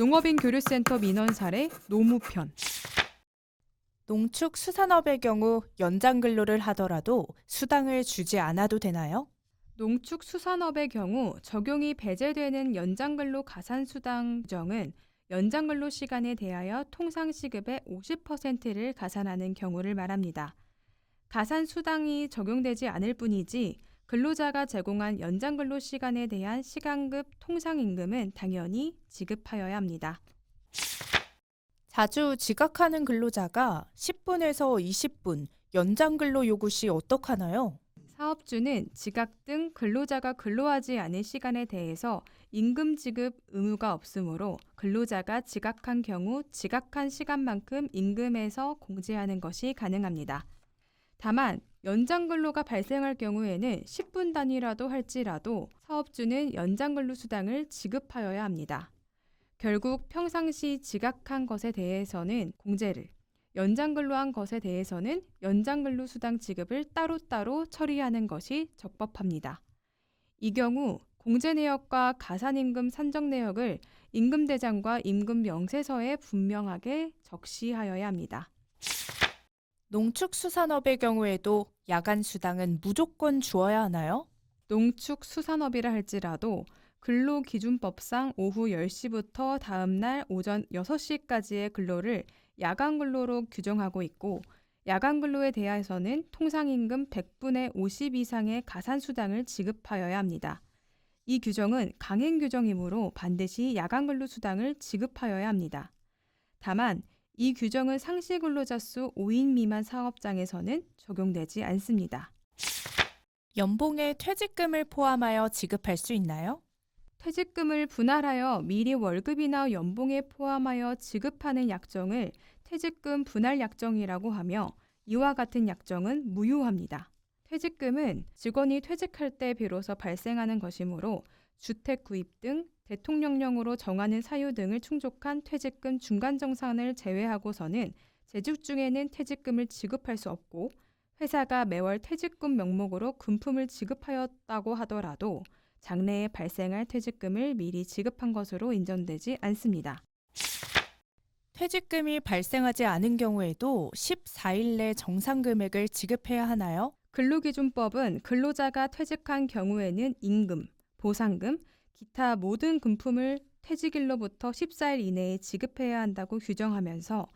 농업인 교류센터 민원 사례 노무편. 농축수산업의 경우 연장 근로를 하더라도 수당을 주지 않아도 되나요? 농축수산업의 경우 적용이 배제되는 연장근로 가산수당 규정은 연장근로 시간에 대하여 통상시급의 50%를 가산하는 경우를 말합니다. 가산수당이 적용되지 않을 뿐이지 근로자가 제공한 연장근로 시간에 대한 시간급 통상임금은 당연히 지급하여야 합니다. 자주 지각하는 근로자가 10분에서 20분 연장 근로 요구 시 어떡하나요? 사업주는 지각 등 근로자가 근로하지 않은 시간에 대해서 임금 지급 의무가 없으므로 근로자가 지각한 경우 지각한 시간만큼 임금에서 공제하는 것이 가능합니다. 다만 연장 근로가 발생할 경우에는 10분 단위라도 할지라도 사업주는 연장 근로 수당을 지급하여야 합니다. 결국 평상시 지각한 것에 대해서는 공제를, 연장 근로한 것에 대해서는 연장 근로 수당 지급을 따로따로 처리하는 것이 적법합니다. 이 경우 공제 내역과 가산임금 산정 내역을 임금대장과 임금명세서에 분명하게 적시하여야 합니다. 농축수산업의 경우에도 야간 수당은 무조건 주어야 하나요? 농축수산업이라 할지라도 근로기준법상 오후 10시부터 다음날 오전 6시까지의 근로를 야간 근로로 규정하고 있고 야간 근로에 대해서는 통상임금 100분의 50 이상의 가산수당을 지급하여야 합니다. 이 규정은 강행 규정이므로 반드시 야간 근로 수당을 지급하여야 합니다. 다만 이 규정은 상시 근로자 수 5인 미만 사업장에서는 적용되지 않습니다. 연봉에 퇴직금을 포함하여 지급할 수 있나요? 퇴직금을 분할하여 미리 월급이나 연봉에 포함하여 지급하는 약정을 퇴직금 분할 약정이라고 하며 이와 같은 약정은 무효합니다. 퇴직금은 직원이 퇴직할 때 비로소 발생하는 것이므로 주택 구입 등 대통령령으로 정하는 사유 등을 충족한 퇴직금 중간정산을 제외하고서는 재직 중에는 퇴직금을 지급할 수 없고 회사가 매월 퇴직금 명목으로 금품을 지급하였다고 하더라도 장래에 발생할 퇴직금을 미리 지급한 것으로 인정되지 않습니다. 퇴직금이 발생하지 않은 경우에도 14일 내 정상 금액을 지급해야 하나요? 근로기준법은 근로자가 퇴직한 경우에는 임금, 보상금, 기타 모든 금품을 퇴직일로부터 14일 이내에 지급해야 한다고 규정하면서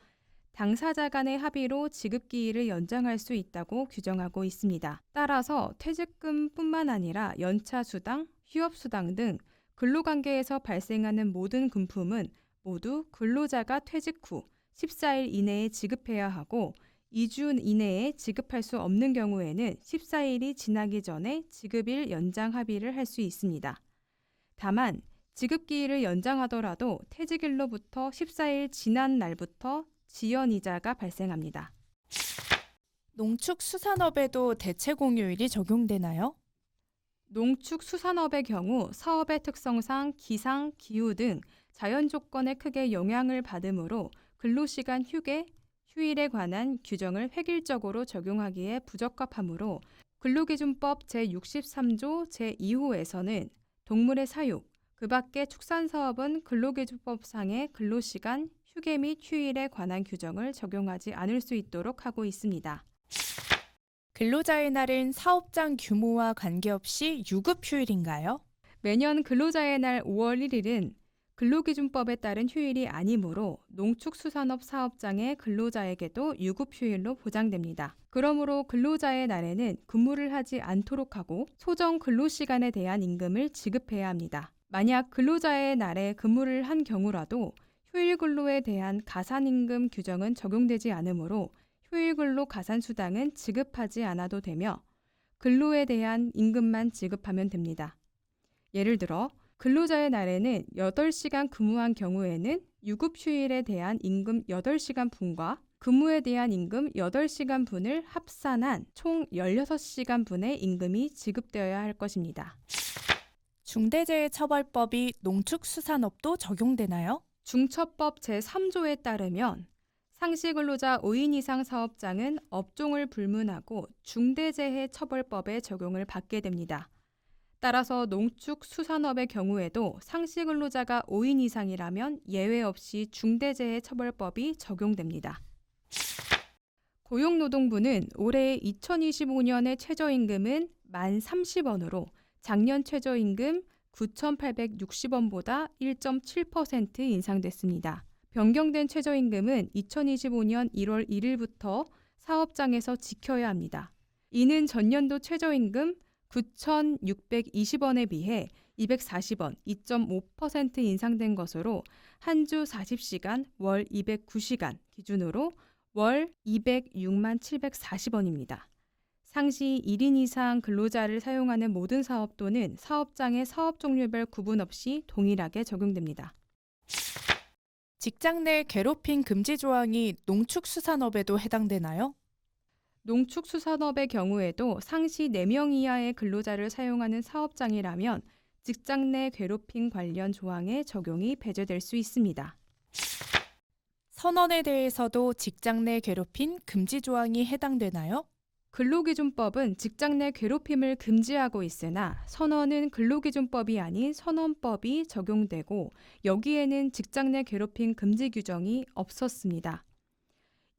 당사자 간의 합의로 지급기일을 연장할 수 있다고 규정하고 있습니다. 따라서 퇴직금뿐만 아니라 연차수당, 휴업수당 등 근로관계에서 발생하는 모든 금품은 모두 근로자가 퇴직 후 14일 이내에 지급해야 하고 2주 이내에 지급할 수 없는 경우에는 14일이 지나기 전에 지급일 연장 합의를 할 수 있습니다. 다만 지급기일을 연장하더라도 퇴직일로부터 14일 지난 날부터 지연이자가 발생합니다. 농축수산업에도 대체공휴일이 적용되나요? 농축수산업의 경우 사업의 특성상 기상, 기후 등 자연 조건에 크게 영향을 받으므로 근로시간 휴게, 휴일에 관한 규정을 획일적으로 적용하기에 부적합하므로 근로기준법 제63조 제2호에서는 동물의 사육, 그 밖의 축산사업은 근로기준법상의 근로시간, 휴게 및 휴일에 관한 규정을 적용하지 않을 수 있도록 하고 있습니다. 근로자의 날은 사업장 규모와 관계없이 유급휴일인가요? 매년 근로자의 날 5월 1일은 근로기준법에 따른 휴일이 아니므로 농축수산업 사업장의 근로자에게도 유급휴일로 보장됩니다. 그러므로 근로자의 날에는 근무를 하지 않도록 하고 소정 근로시간에 대한 임금을 지급해야 합니다. 만약 근로자의 날에 근무를 한 경우라도 휴일 근로에 대한 가산임금 규정은 적용되지 않으므로 휴일 근로 가산수당은 지급하지 않아도 되며 근로에 대한 임금만 지급하면 됩니다. 예를 들어 근로자의 날에는 8시간 근무한 경우에는 유급휴일에 대한 임금 8시간 분과 근무에 대한 임금 8시간 분을 합산한 총 16시간 분의 임금이 지급되어야 할 것입니다. 중대재해처벌법이 농축수산업도 적용되나요? 중처법 제3조에 따르면 상시근로자 5인 이상 사업장은 업종을 불문하고 중대재해처벌법의 적용을 받게 됩니다. 따라서 농축수산업의 경우에도 상시 근로자가 5인 이상이라면 예외 없이 중대재해처벌법이 적용됩니다. 고용노동부는 올해 2025년의 최저임금은 1030원으로 작년 최저임금 9,860원보다 1.7% 인상됐습니다. 변경된 최저임금은 2025년 1월 1일부터 사업장에서 지켜야 합니다. 이는 전년도 최저임금 9,620원에 비해 240원, 2.5% 인상된 것으로 한 주 40시간, 월 209시간 기준으로 월 206만 740원입니다. 상시 1인 이상 근로자를 사용하는 모든 사업 또는 사업장의 사업 종류별 구분 없이 동일하게 적용됩니다. 직장 내 괴롭힘 금지 조항이 농축수산업에도 해당되나요? 농축수산업의 경우에도 상시 4명 이하의 근로자를 사용하는 사업장이라면 직장 내 괴롭힘 관련 조항의 적용이 배제될 수 있습니다. 선언에 대해서도 직장 내 괴롭힘 금지 조항이 해당되나요? 근로기준법은 직장 내 괴롭힘을 금지하고 있으나 선언은 근로기준법이 아닌 선언법이 적용되고 여기에는 직장 내 괴롭힘 금지 규정이 없었습니다.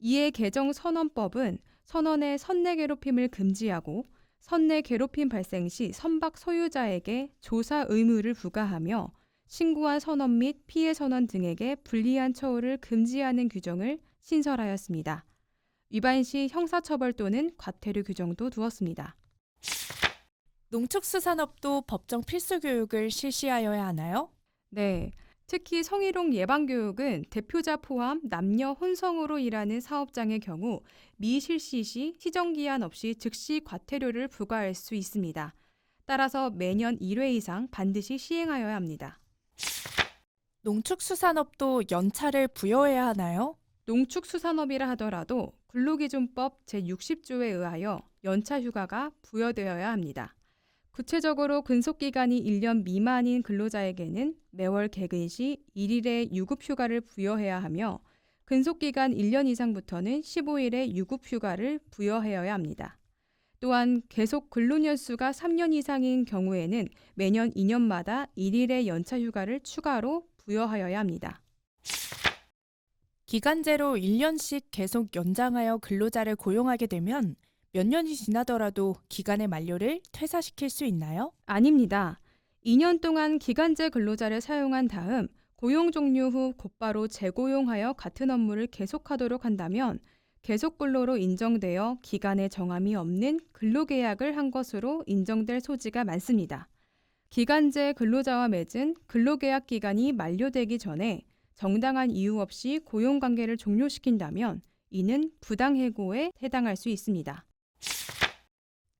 이에 개정 선언법은 선언의 선내 괴롭힘을 금지하고 선내 괴롭힘 발생 시 선박 소유자에게 조사 의무를 부과하며 신고한 선원 및 피해 선원 등에게 불리한 처우를 금지하는 규정을 신설하였습니다. 위반 시 형사처벌 또는 과태료 규정도 두었습니다. 농축수산업도 법정 필수 교육을 실시하여야 하나요? 네, 특히 성희롱 예방교육은 대표자 포함 남녀 혼성으로 일하는 사업장의 경우 미실시 시 시정기한 없이 즉시 과태료를 부과할 수 있습니다. 따라서 매년 1회 이상 반드시 시행하여야 합니다. 농축수산업도 연차를 부여해야 하나요? 농축수산업이라 하더라도 근로기준법 제60조에 의하여 연차 휴가가 부여되어야 합니다. 구체적으로 근속기간이 1년 미만인 근로자에게는 매월 개근 시 1일의 유급휴가를 부여해야 하며 근속기간 1년 이상부터는 15일의 유급휴가를 부여하여야 합니다. 또한 계속 근로년수가 3년 이상인 경우에는 매년 2년마다 1일의 연차휴가를 추가로 부여하여야 합니다. 기간제로 1년씩 계속 연장하여 근로자를 고용하게 되면 몇 년이 지나더라도 기간의 만료를 퇴사시킬 수 있나요? 아닙니다. 2년 동안 기간제 근로자를 사용한 다음 고용 종료 후 곧바로 재고용하여 같은 업무를 계속하도록 한다면 계속 근로로 인정되어 기간에 정함이 없는 근로계약을 한 것으로 인정될 소지가 많습니다. 기간제 근로자와 맺은 근로계약 기간이 만료되기 전에 정당한 이유 없이 고용관계를 종료시킨다면 이는 부당해고에 해당할 수 있습니다.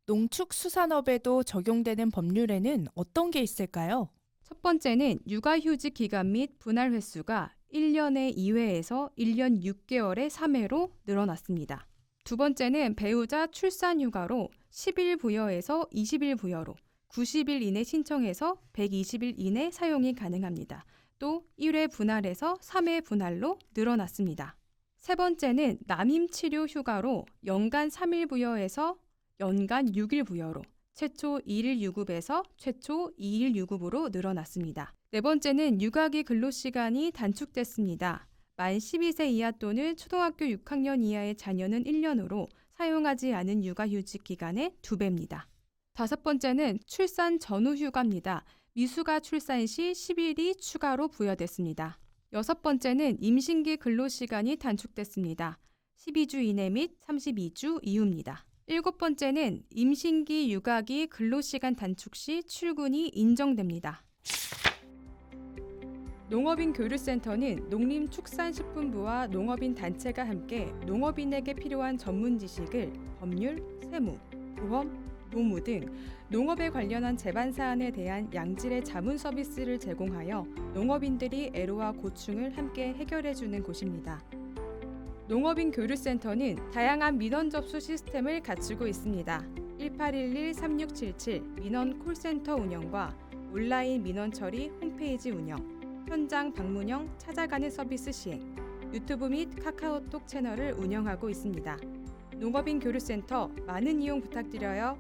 농축수산업에도 적용되는 법률에는 어떤 게 있을까요? 첫 번째는 육아휴직 기간 및 분할 횟수가 1년에 2회에서 1년 6개월에 3회로 늘어났습니다. 두 번째는 배우자 출산휴가로 10일 부여에서 20일 부여로 90일 이내 신청해서 120일 이내 사용이 가능합니다. 또 1회 분할에서 3회 분할로 늘어났습니다. 세 번째는 남임치료 휴가로 연간 3일 부여에서 연간 6일 부여로 최초 1일 유급에서 최초 2일 유급으로 늘어났습니다. 네 번째는 육아기 근로시간이 단축됐습니다. 만 12세 이하 또는 초등학교 6학년 이하의 자녀는 1년으로 사용하지 않은 육아휴직 기간의 2배입니다. 다섯 번째는 출산 전후 휴가입니다. 미수가 출산 시 10일이 추가로 부여됐습니다. 여섯 번째는 임신기 근로시간이 단축됐습니다. 12주 이내 및 32주 이후입니다. 일곱 번째는 임신기 육아기 근로시간 단축 시 출근이 인정됩니다. 농업인 교류센터는 농림축산식품부와 농업인 단체가 함께 농업인에게 필요한 전문 지식을 법률, 세무, 보험, 노무 등 농업에 관련한 제반 사안에 대한 양질의 자문 서비스를 제공하여 농업인들이 애로와 고충을 함께 해결해주는 곳입니다. 농업인 교류센터는 다양한 민원 접수 시스템을 갖추고 있습니다. 1811-3677 민원 콜센터 운영과 온라인 민원 처리 홈페이지 운영, 현장 방문형 찾아가는 서비스 시행, 유튜브 및 카카오톡 채널을 운영하고 있습니다. 농업인 교류센터 많은 이용 부탁드려요.